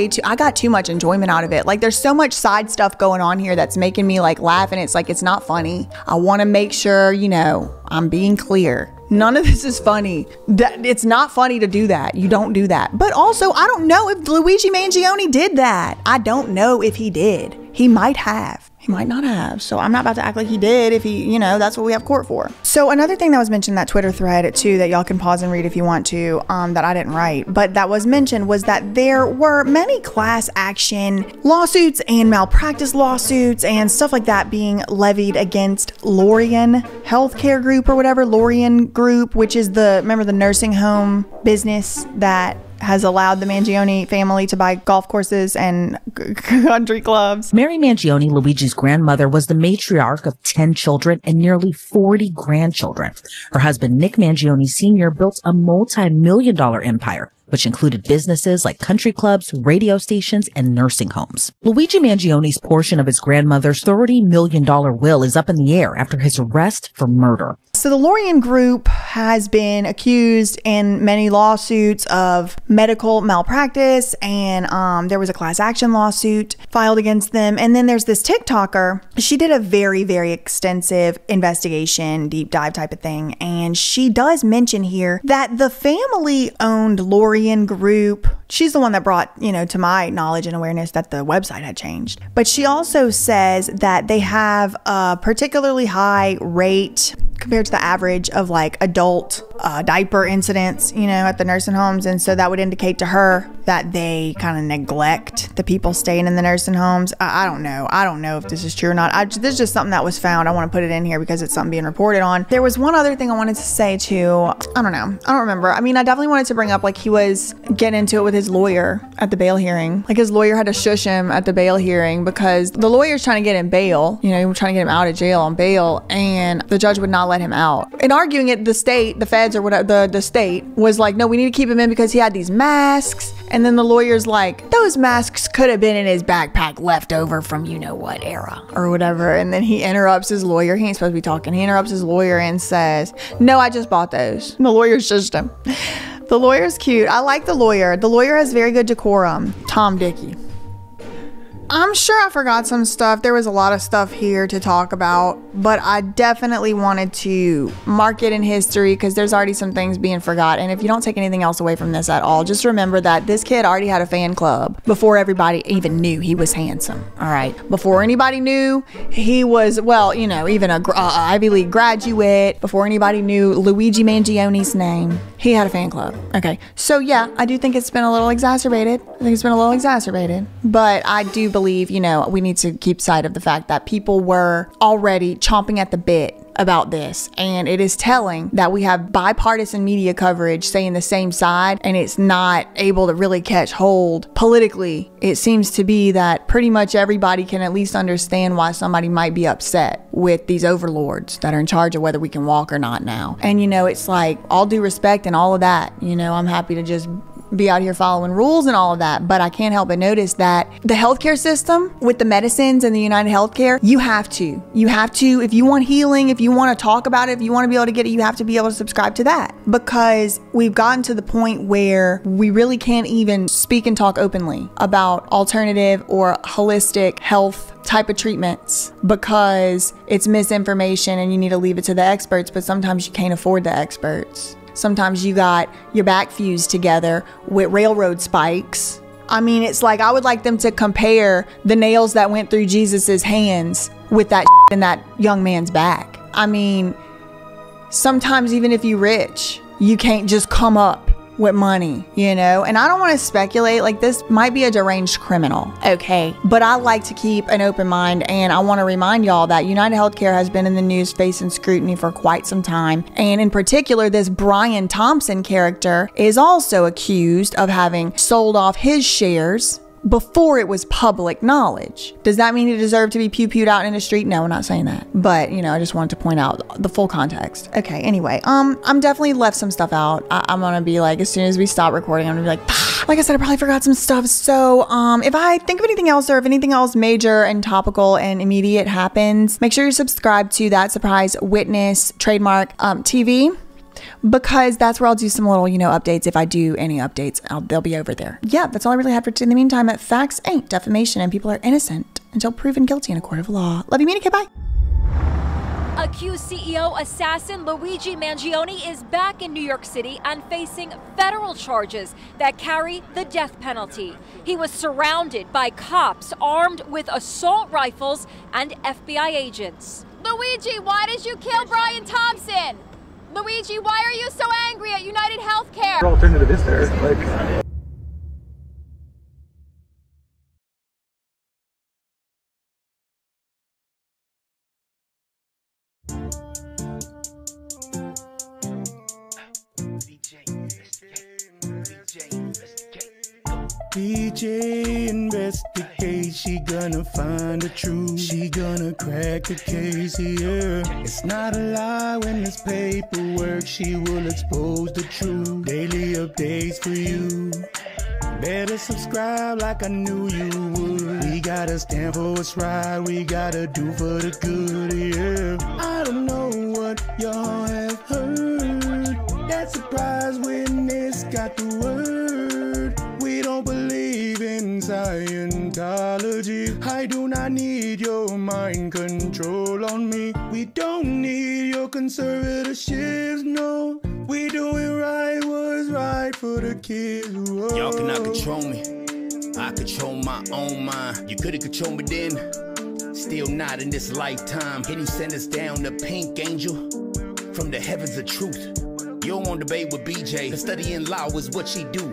too much enjoyment out of it. Like, there's so much side stuff going on here that's making me like laugh, and it's like, it's not funny. I want to make sure, you know, I'm being clear. None of this is funny. It's not funny to do that. You don't do that. But also, I don't know if Luigi Mangione did that. I don't know if he did. He might have. He might not have. So I'm not about to act like he did if he, you know, that's what we have court for. So another thing that was mentioned in that Twitter thread too, that y'all can pause and read if you want to, that I didn't write, but that was mentioned, was that there were many class action lawsuits and malpractice lawsuits and stuff like that being levied against Lorien Healthcare Group or whatever, Lorien Group, which is remember the nursing home business that has allowed the Mangione family to buy golf courses and country clubs. Mary Mangione, Luigi's grandmother, was the matriarch of 10 children and nearly 40 grandchildren. Her husband, Nick Mangione Sr., built a multi-million-dollar empire, which included businesses like country clubs, radio stations, and nursing homes. Luigi Mangione's portion of his grandmother's $30 million will is up in the air after his arrest for murder. So the Lorien Group has been accused in many lawsuits of medical malpractice, and there was a class action lawsuit filed against them. And then there's this TikToker. She did a very, very extensive investigation, deep dive type of thing. And she does mention here that the family-owned Lorien Group, she's the one that brought, you know, to my knowledge and awareness that the website had changed. But she also says that they have a particularly high rate compared to the average of like adult diaper incidents, you know, at the nursing homes. And so that would indicate to her that they kind of neglect the people staying in the nursing homes. I don't know. I don't know if this is true or not. This is just something that was found. I want to put it in here because it's something being reported on. There was one other thing I wanted to say too. I don't know. I don't remember. I mean, I definitely wanted to bring up, like, he was getting into it with his lawyer at the bail hearing. Like, his lawyer had to shush him at the bail hearing because the lawyer's trying to get him bail. You know, he was trying to get him out of jail on bail, and the judge would not let him out. In arguing it, the state, the feds or whatever, the state was like, no, we need to keep him in because he had these masks. And then the lawyer's like, those masks could have been in his backpack left over from you know what era or whatever. And then he interrupts his lawyer. He ain't supposed to be talking. He interrupts his lawyer and says, no, I just bought those. And the lawyer shushed him. The lawyer's cute. I like the lawyer. The lawyer has very good decorum. Tom Dickey. I'm sure I forgot some stuff. There was a lot of stuff here to talk about, but I definitely wanted to mark it in history because there's already some things being forgot. And if you don't take anything else away from this at all, just remember that this kid already had a fan club before everybody even knew he was handsome. All right. Before anybody knew he was, well, you know, even a Ivy League graduate, before anybody knew Luigi Mangione's name, he had a fan club. Okay. So yeah, I do think it's been a little exacerbated. But I do believe, you know, we need to keep sight of the fact that people were already chomping at the bit about this, and it is telling that we have bipartisan media coverage saying the same side, and it's not able to really catch hold politically. It seems to be that pretty much everybody can at least understand why somebody might be upset with these overlords that are in charge of whether we can walk or not now. And you know, it's like, all due respect and all of that, you know, I'm happy to just be out here following rules and all of that, but I can't help but notice that the healthcare system with the medicines and the United Healthcare, you have to, if you want healing, if you want to talk about it, if you want to be able to get it, you have to be able to subscribe to that, because we've gotten to the point where we really can't even speak and talk openly about alternative or holistic health type of treatments because it's misinformation and you need to leave it to the experts, but sometimes you can't afford the experts. Sometimes you got your back fused together with railroad spikes. I mean, it's like, I would like them to compare the nails that went through Jesus's hands with that in that young man's back. I mean, sometimes even if you're rich, you can't just come up with money, you know? And I don't want to speculate, like this might be a deranged criminal, okay? But I like to keep an open mind, and I want to remind y'all that United Healthcare has been in the news facing scrutiny for quite some time. And in particular, this Brian Thompson character is also accused of having sold off his shares before it was public knowledge. Does that mean he deserved to be pew-pewed out in the street? No, I'm not saying that. But, you know, I just wanted to point out the full context. Okay, anyway, I'm definitely left some stuff out. I'm gonna be like, as soon as we stop recording, I'm gonna be like, like I said, I probably forgot some stuff. So, if I think of anything else, or if anything else major and topical and immediate happens, make sure you subscribe to That Surprise Witness trademark TV. Because that's where I'll do some little, you know, updates. If I do any updates, they'll be over there. Yeah, that's all I really have for today. In the meantime, facts ain't defamation, and people are innocent until proven guilty in a court of law. Love you, Meanie. Okay, bye. Accused CEO assassin Luigi Mangione is back in New York City and facing federal charges that carry the death penalty. He was surrounded by cops armed with assault rifles and FBI agents. Luigi, why did you kill Brian Thompson? Luigi, why are you so angry at United Healthcare? What alternative is there? Like. DJ investigate, she gonna find the truth. She gonna crack the case here. It's not a lie when it's paperwork. She will expose the truth. Daily updates for you. Better subscribe like I knew you would. We gotta stand for what's right. We gotta do for the good, yeah. I don't know what y'all have heard. That surprise witness got the word. We don't believe in Scientology. I do not need your mind control on me. We don't need your conservatorships, no. We doing right, what's right for the kids. Whoa. Y'all cannot control me. I control my own mind. You could've controlled me then, still not in this lifetime. Can he send us down the pink angel from the heavens of truth? You don't want to debate with BJ. The studying law is what she do.